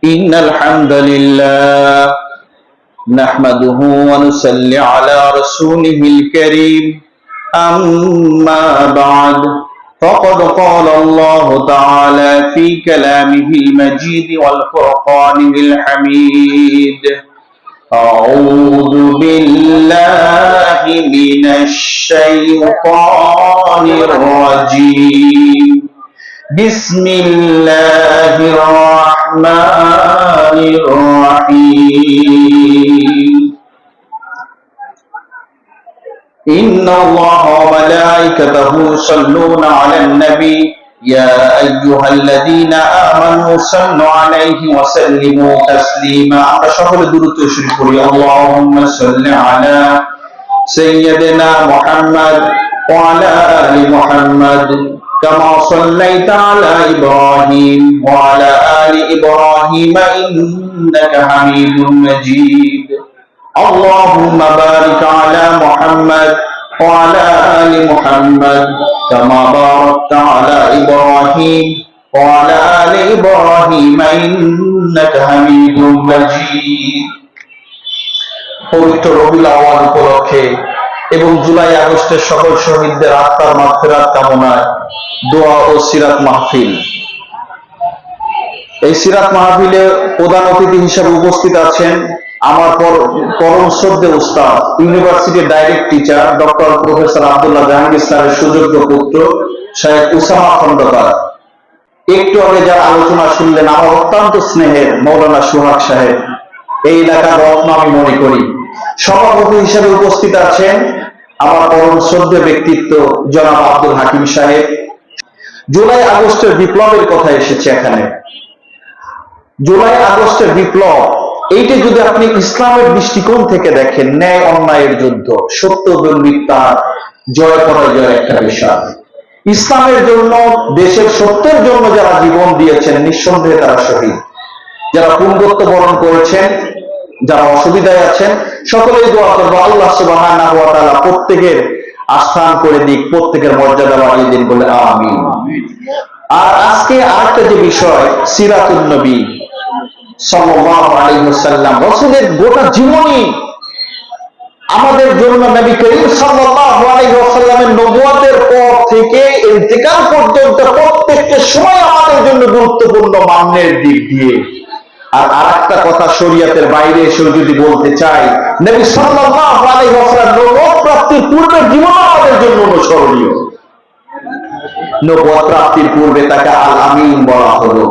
إن الحمد لله نحمده ونصلي على رسوله الكريم أما بعد فقد قال الله تعالى في كلامه المجيد والفرقان الحميد أعوذ بالله من الشيطان الرجيم بسم الله الرحمن الرحيم إن الله وملائكته يصلون على النبي يا أيها الذين آمنوا صلوا عليه وسلموا تسليما أشهد درود الشريف اللهم صل على سيدنا محمد وعلى آل محمد كما صليت على إبراهيم وعلى آل إبراهيم إنك حميد مجيد اللهم بارك على محمد وعلى آل محمد كما باركت على إبراهيم وعلى آل إبراهيم إنك حميد مجيد পবিত্র রবিউল আউয়াল উপলক্ষে এবং জুলাই আগস্টের সকল শহীদদের আত্মার মাগফিরাত কামনায় দোয়া ও সিরাত মাহফিল। এই সিরাত মাহফিলে প্রধান অতিথি হিসেবে উপস্থিত আছেন আমার পরম শ্রদ্ধেয় উস্তাদ ইউনিভার্সিটির direct teacher doctor professor Abdullah Jahangir স্যারের সুযোগ্য পুত্র শাহেখ উসামা খন্দকার। একটু আগে যারা আলোচনা শুনলেন আমার অত্যন্ত স্নেহের মৌলানা সোহাগ সাহেব, এই এলাকার রত্ন আমি মনে করি। সভাপতি হিসেবে উপস্থিত আছেন আমার পরম শ্রদ্ধেয় ব্যক্তিত্ব জনাব আব্দুল হাকিম সাহেব। জুলাই আগস্টের বিপ্লবের কথা এসেছে এখানে। জুলাই আগস্টের বিপ্লব এইটা যদি আপনি ইসলামের দৃষ্টিকোণ থেকে দেখেন, ন্যায় অন্যায়ের যুদ্ধ, সত্য মিথ্যা জয় পরাজয়ের একটা বিষয়। ইসলামের জন্য, দেশের সত্যের জন্য যারা জীবন দিয়েছেন নিঃসন্দেহে তারা শহীদ। যারা পুণ্যত্ব বরণ করেছেন, যারা অসুবিধায় আছেন, সকলেই দোয়া করবো আল্লাহ সুবহানাহু ওয়া তাআলা প্রত্যেকের আস্থান করে দিক, প্রত্যেকের মর্যাদা বাড়িয়ে দিন বলে আমিন। আর আজকে আরেকটা যে বিষয়, সিরাতুন নবী সাল্লাল্লাহু আলাইহি ওয়াসাল্লাম, রাসূলের গোটা জীবনী আমাদের জন্য। নবী করিম সাল্লাল্লাহু আলাইহি ওয়াসাল্লামের নবুয়তের পর থেকে ইন্তেকাল পর্যন্ত প্রত্যেকটা সময় আমাদের জন্য গুরুত্বপূর্ণ মানের দিক দিয়ে। আর আরেকটা কথা শরীয়তের বাইরে এসে যদি বলতে চাই, নবী সাল্লাল্লাহু আলাইহি ওয়াসাল্লাম নবুয়ত প্রাপ্তির পূর্বের জীবন আমাদের জন্য অনুসরণীয়। নবুয়ত প্রাপ্তির পূর্বে তাকে আল আমিন বলা হলো।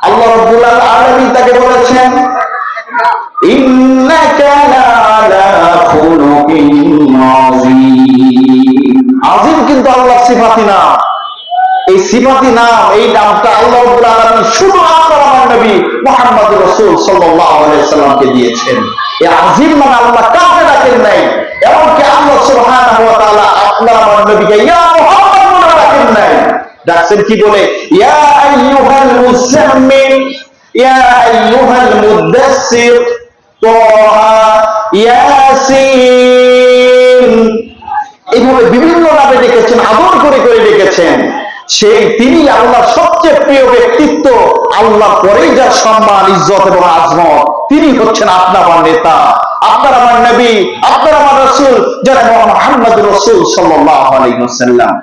আল্লাহ রাব্বুল আলামিন তাকে বলেছেন ইন্নাকা লাআলা খুলুকিন আযীম। আযীম কিন্তু আল্লাহর সিফাতি নাম। এই সিফাতি নাম, এই নামটা আল্লাহ রাব্বুল আলামিন শুধু আপনার আমার নবী মুহাম্মদ রাসূল সাল্লাল্লাহু আলাইহি ওয়াসাল্লামকে দিয়েছেন। এই আযীম মানে আল্লাহ কাউকে ডাকেন নাই, এমনকি আল্লাহ সুবহানাহু ওয়া তাআলা আপনার আমার নবীকে ইয়া মুহাম্মদ বলে ডাকেন নাই। ডাকছেন কি বলে? ইয়া আইয়ুহাল মুযাম্মিল, ইয়া আইয়ুহাল মুদাসসির, তাহা, ইয়াসিন, এইভাবে বিভিন্ন নামে ডেকেছেন, আদর করে করে ডেকেছেন। সেই তিনি আল্লাহর সবচেয়ে প্রিয় ব্যক্তিত্ব, আল্লাহ পরেই যার সম্মান, ইজ্জত এবং আজমত, তিনি হচ্ছেন আপনার আমার নেতা, আপনার আমার নবী, আপনার আমার রাসূল জনাব মুহাম্মদ রাসূল সাল্লাল্লাহু আলাইহি ওয়াসাল্লাম।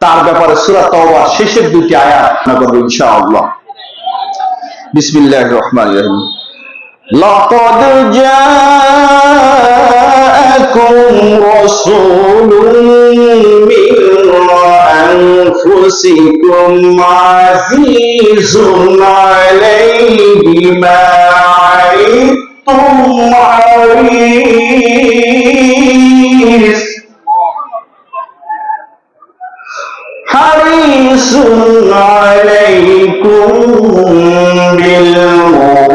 তার ব্যাপারে সূরা তাওবার শেষের দুটি আয়াত আমরা করব ইনশাআল্লাহ। বিসমিল্লাহির রহমানির রহিম। লাকাদ জাআকুম রাসূলুম মিন আনফুসিকুম আযীজুন আলাইহি মা আনিতুম হারিসুন আলাইকুম বিল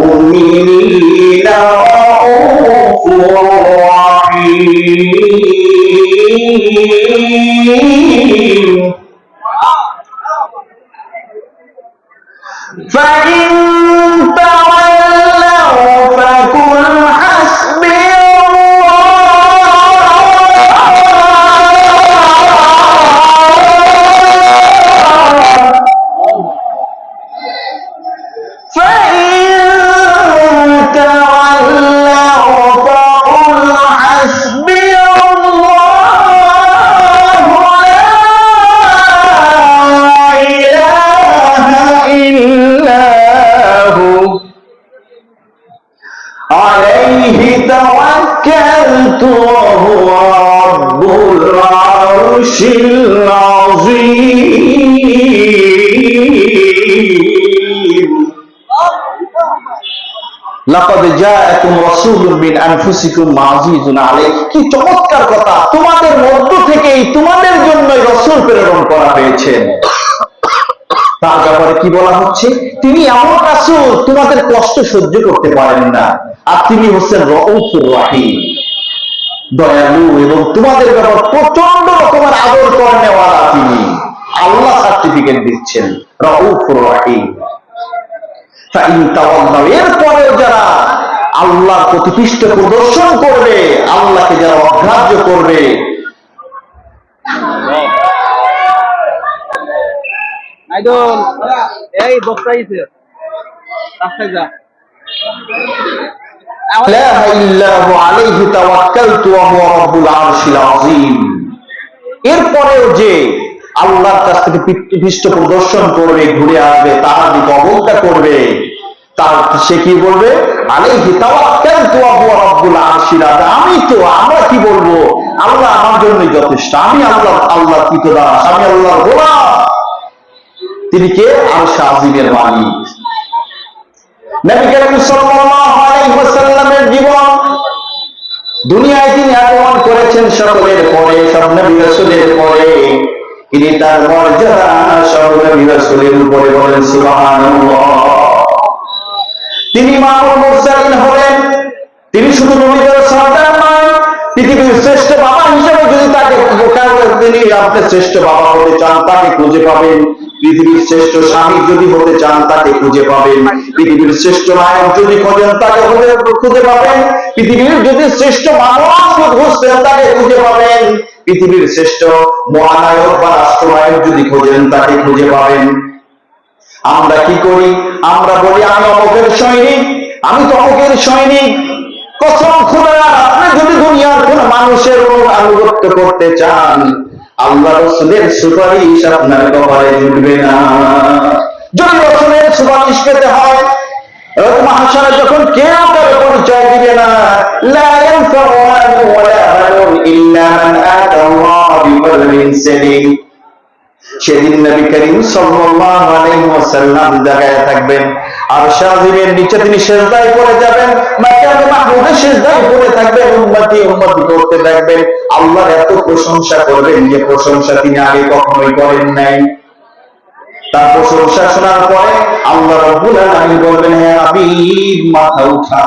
মুমিনিনা রাউফুর রাহিম। ফাইন তাওয়াল্লাউ ফাকুল হাসবিয়াল্লাহ বিসমিল্লাহু আলাইহি তাওয়াক্কালতু ওয়া হুয়া রাব্বুল আরশিল আযীম। লাকাদ জাআকুম রাসূলুম মিন আনফুসিকুম আযীজুন আলাইহি। কি চমৎকার কথা, তোমাদের মধ্য থেকেই তোমাদের জন্যই রাসূল প্রেরণ করা হয়েছে। তার ব্যাপারে কি বলা হচ্ছে? তিনি এমন রাসূল তোমাদের কষ্ট সহ্য করতে পারেন না, আর তিনি হচ্ছেন রউফুর রহিম, দয়ালু, এবং তোমাদের ব্যাপার প্রচন্ড রকমের আদর করেনেওয়ালা তিনি। আল্লাহ সার্টিফিকেট দিচ্ছেন রউফুর রহিম। এরপরেও যারা আল্লাহর প্রতি পৃষ্ঠ প্রদর্শন করবে, আল্লাহকে যারা অগ্রাহ্য করবে, এরপরেও যে আল্লাহর কাছ থেকে পৃষ্ঠ প্রদর্শন করবে, ঘুরে আসবে, তার দিকে অবজ্ঞা করবে, তার সে কি বলবে? আলাইহি তাওয়াক্কালতু ওয়া হুয়া রাব্বুল আরশিল আযীম। আমরা কি বলবো? আল্লাহ আমার জন্যই যথেষ্ট, আমি আল্লাহর কৃতদাস, আমি আল্লাহর গোলাম। তিনি কে? আরশ আযীমের মালিক। নবী করিম সাল্লাল্লাহু আলাইহি ওয়াসাল্লামের জীবন দুনিয়ায় তিনি আগমন করেছেন সকলের পরে, সব নবী রাসূলের পরে। তিনি তার মর্যাদা সব নবী রাসূলের উপরে, বলেন সুবহানাল্লাহ। তিনি ইমামুল মুরসালিন হলেন। তিনি শুধু নবীদের সর্দার নয়, পৃথিবীর শ্রেষ্ঠ বাবা হিসেবে যদি তাকে তিনি আপনি শ্রেষ্ঠ বাবা হতে চান, তাকে খুঁজে পাবেন। পৃথিবীর শ্রেষ্ঠ স্বামী যদি হতে চান, তাকে খুঁজে পাবেন। পৃথিবীর শ্রেষ্ঠ নায়ক যদি খোঁজেন, তাকে খুঁজে পাবেন। পৃথিবীর যদি শ্রেষ্ঠ মানুষ খুঁজতেন, তাকে খুঁজে পাবেন। পৃথিবীর শ্রেষ্ঠ মহানায়ক বা রাষ্ট্রনায়ক যদি খোঁজেন, তাকে খুঁজে পাবেন। আমরা কি করি? আমরা বলি আমি অমুকের সৈনিক, আমি তমুকের সৈনিক। কসম খোদার, আপনি যদি দুনিয়ার কোন মানুষের আনুগত্য করতে চান, আল্লাহ রাসূলের সুপারিশ আপনার কপালে জুটবে না। যদি রাসূলের সুপারিশ পেতে হয়, মাহশারে যখন কেউ কারো পরিচয় দিবে না, লা ইয়ানফাউ মালুন ওয়ালা বানুন ইল্লা মান আতাল্লাহ বিকলবিন সালিম। সেদিন নবী করিম সাল্লাল্লাহু আলাইহি ওয়াসাল্লাম দাঁড়ায় থাকবেন, আরশ আযীমের নিচে তিনি সিজদায় পড়ে যাবেন, মাকামে মাহমুদে সিজদায় পড়ে থাকবেন, উম্মতি উম্মতি করতে থাকবেন, আল্লাহর এত প্রশংসা করবেন যে প্রশংসা তিনি আগে কখনোই করেন নাই। তার প্রশংসা শোনার পরে আল্লাহ রাব্বুল আলামিন বলবেন, হে হাবিব, মাথা উঠা,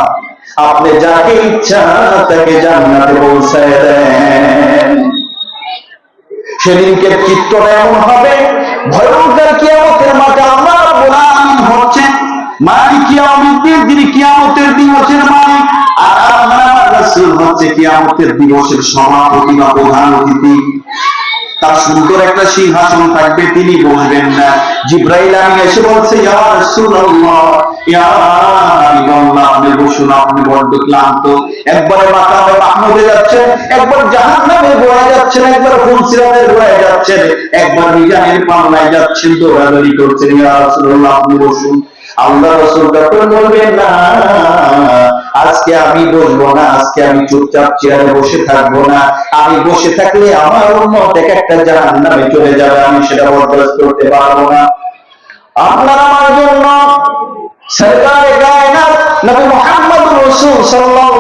আপনি যাকে ইচ্ছা তাকে জান্নাতে পৌঁছায় দেন। সেদিনকে চিত্রটা এমন হবে, ভয়ঙ্কর কিয়ামতের মাঠে আল্লাহ রাব্বুল আলামিন হচ্ছেন মালিক কিয়ামতের দিন, কিয়ামতের দিবসের মালিক, আর আমার রাসূল হচ্ছে কিয়ামতের দিবসের সভাপতি বা প্রধান অতিথি। তার সুন্দর একটা সিংহাসন থাকবে, তিনি বসবেন না। জিবরাইল আমিন এসে বলছে, ইয়া রাসূলুল্লাহ, ইয়া হাবিবাল্লাহ, আপনি বসুন, আপনি বড্ড ক্লান্ত। একবারে মাকামে মাহমুদে যাচ্ছেন, একবার জাহান্নামের গোড়ায় যাচ্ছেন, একবার ফুলসিরাতের গোড়ায় যাচ্ছেন, একবার মিজানের পাল্লায় যাচ্ছেন, দৌড়াদৌড়ি করছেন। ইয়া রাসূলুল্লাহ, আপনি বসুন। আল্লাহ রাসূল তখন বলবেন, না, আজকে আমি বসবো না, আজকে আমি চুপচাপ চেয়ারে বসে থাকবো না। আমি বসে থাকলে আমার উম্মত এক একটা জাহান্নামে চলে যাবে, আমি সেটা বরদাস্ত করতে পারবো না। আপনার আমার জন্য সরকারে কায়নাত নবী মুহাম্মদ রাসূল সাল্লাল্লাহু